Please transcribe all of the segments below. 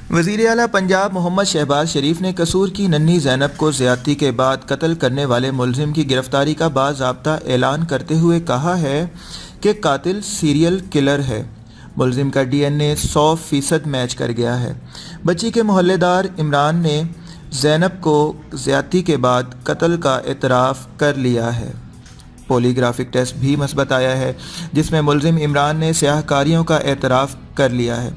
وزیر اعلیٰ پنجاب محمد شہباز شریف نے قصور کی ننھی زینب کو زیادتی کے بعد قتل کرنے والے ملزم کی گرفتاری کا باضابطہ اعلان کرتے ہوئے کہا ہے کہ قاتل سیریل کلر ہے۔ ملزم کا ڈی این اے 100% میچ کر گیا ہے۔ بچی کے محلے دار عمران نے زینب کو زیادتی کے بعد قتل کا اعتراف کر لیا ہے۔ پولی گرافک ٹیسٹ بھی مثبت آیا ہے، جس میں ملزم عمران نے سیاہ کاریوں کا اعتراف کر لیا ہے۔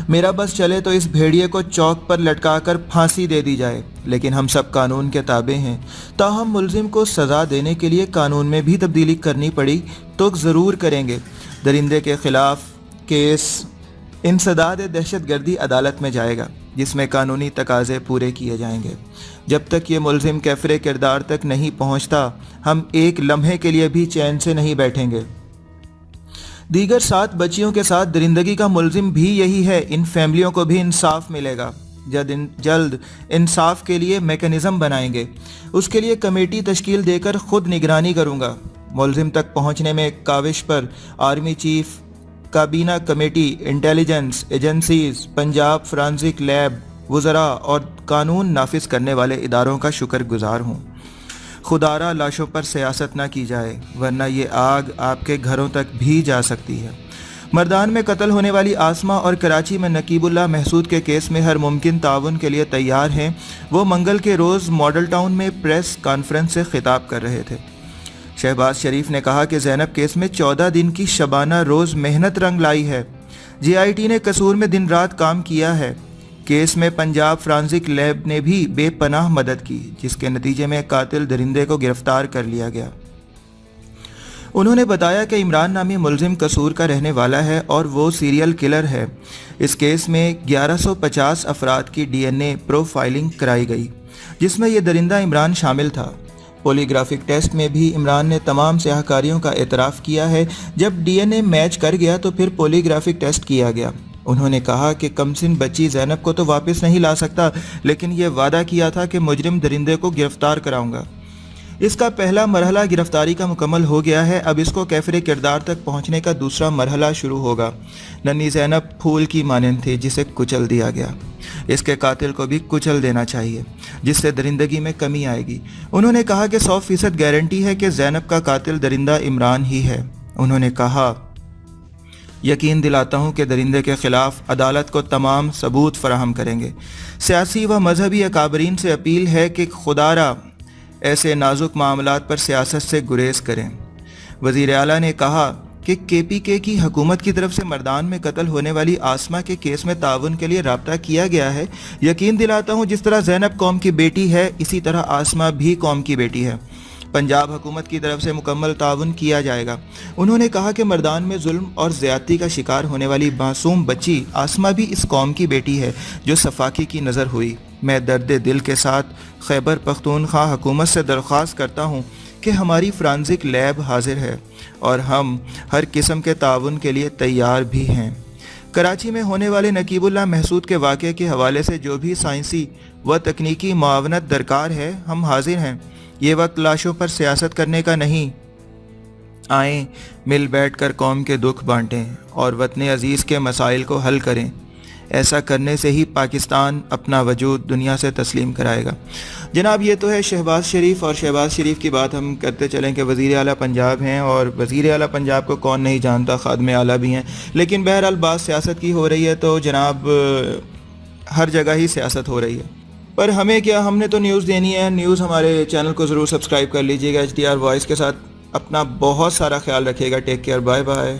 میرا بس چلے تو اس بھیڑیے کو چوک پر لٹکا کر پھانسی دے دی جائے، لیکن ہم سب قانون کے تابع ہیں۔ تاہم ملزم کو سزا دینے کے لیے قانون میں بھی تبدیلی کرنی پڑی تو ضرور کریں گے۔ درندے کے خلاف کیس انسداد دہشت گردی عدالت میں جائے گا، جس میں قانونی تقاضے پورے کیے جائیں گے۔ جب تک یہ ملزم کیفر کردار تک نہیں پہنچتا، ہم ایک لمحے کے لیے بھی چین سے نہیں بیٹھیں گے۔ دیگر 7 بچیوں کے ساتھ درندگی کا ملزم بھی یہی ہے۔ ان فیملیوں کو بھی انصاف ملے گا۔ جلد انصاف کے لیے میکانزم بنائیں گے۔ اس کے لیے کمیٹی تشکیل دے کر خود نگرانی کروں گا۔ ملزم تک پہنچنے میں کاوش پر آرمی چیف، کابینہ committee, intelligence agencies, Punjab forensic lab, وزراء اور قانون نافذ کرنے والے اداروں کا شکر گزار ہوں۔ خدارہ لاشوں پر سیاست نہ کی جائے، ورنہ یہ آگ آپ کے گھروں تک بھی جا سکتی ہے۔ مردان میں قتل ہونے والی آسمہ اور کراچی میں نقیب اللہ محسود کے کیس میں ہر ممکن تعاون کے لیے تیار ہیں۔ وہ منگل کے روز ماڈل ٹاؤن میں پریس کانفرنس سے خطاب کر رہے تھے۔ شہباز شریف نے کہا کہ زینب کیس میں 14 دن کی شبانہ روز محنت رنگ لائی ہے۔ جے آئی ٹی نے قصور میں دن رات کام کیا ہے۔ کیس میں پنجاب فرانزک لیب نے بھی بے پناہ مدد کی، جس کے نتیجے میں قاتل درندے کو گرفتار کر لیا گیا۔ انہوں نے بتایا کہ عمران نامی ملزم قصور کا رہنے والا ہے اور وہ سیریل کلر ہے۔ اس کیس میں 1150 افراد کی ڈی این اے پروفائلنگ کرائی گئی، جس میں یہ درندہ عمران شامل تھا۔ پولی گرافک ٹیسٹ میں بھی عمران نے تمام سیاہ کاریوں کا اعتراف کیا ہے۔ جب ڈی این اے میچ کر گیا تو پھر پولی گرافک ٹیسٹ کیا گیا۔ انہوں نے کہا کہ کمسن بچی زینب کو تو واپس نہیں لا سکتا، لیکن یہ وعدہ کیا تھا کہ مجرم درندے کو گرفتار کراؤں گا۔ اس کا پہلا مرحلہ گرفتاری کا مکمل ہو گیا ہے۔ اب اس کو کیفر کردار تک پہنچنے کا دوسرا مرحلہ شروع ہوگا۔ ننھی زینب پھول کی مانند تھی جسے کچل دیا گیا۔ اس کے قاتل کو بھی کچل دینا چاہیے، جس سے درندگی میں کمی آئے گی۔ انہوں نے کہا کہ 100% گارنٹی ہے کہ زینب کا قاتل درندہ عمران ہی ہے۔ انہوں نے کہا، یقین دلاتا ہوں کہ درندے کے خلاف عدالت کو تمام ثبوت فراہم کریں گے۔ سیاسی و مذہبی اکابرین سے اپیل ہے کہ خدارہ ایسے نازک معاملات پر سیاست سے گریز کریں۔ وزیر اعلیٰ نے کہا کہ کے پی کے کی حکومت کی طرف سے مردان میں قتل ہونے والی آسمہ کے کیس میں تعاون کے لیے رابطہ کیا گیا ہے۔ یقین دلاتا ہوں جس طرح زینب قوم کی بیٹی ہے، اسی طرح آسمہ بھی قوم کی بیٹی ہے۔ پنجاب حکومت کی طرف سے مکمل تعاون کیا جائے گا۔ انہوں نے کہا کہ مردان میں ظلم اور زیادتی کا شکار ہونے والی معصوم بچی آسمہ بھی اس قوم کی بیٹی ہے جو صفاقی کی نظر ہوئی۔ میں درد دل کے ساتھ خیبر پختونخوا حکومت سے درخواست کرتا ہوں کہ ہماری فرانزک لیب حاضر ہے اور ہم ہر قسم کے تعاون کے لیے تیار بھی ہیں۔ کراچی میں ہونے والے نقیب اللہ محسود کے واقعے کے حوالے سے جو بھی سائنسی و تکنیکی معاونت درکار ہے، ہم حاضر ہیں۔ یہ وقت لاشوں پر سیاست کرنے کا نہیں۔ آئیں مل بیٹھ کر قوم کے دکھ بانٹیں اور وطن عزیز کے مسائل کو حل کریں۔ ایسا کرنے سے ہی پاکستان اپنا وجود دنیا سے تسلیم کرائے گا۔ جناب، یہ تو ہے شہباز شریف، اور شہباز شریف کی بات ہم کرتے چلیں کہ وزیر اعلیٰ پنجاب ہیں، اور وزیر اعلیٰ پنجاب کو کون نہیں جانتا، خادم اعلیٰ بھی ہیں۔ لیکن بہرحال بات سیاست کی ہو رہی ہے تو جناب ہر جگہ ہی سیاست ہو رہی ہے، پر ہمیں کیا، ہم نے تو نیوز دینی ہے۔ نیوز ہمارے چینل کو ضرور سبسکرائب کر لیجیے گا۔ HDR وائس کے ساتھ اپنا بہت سارا خیال رکھیے گا۔ Take care, bye bye.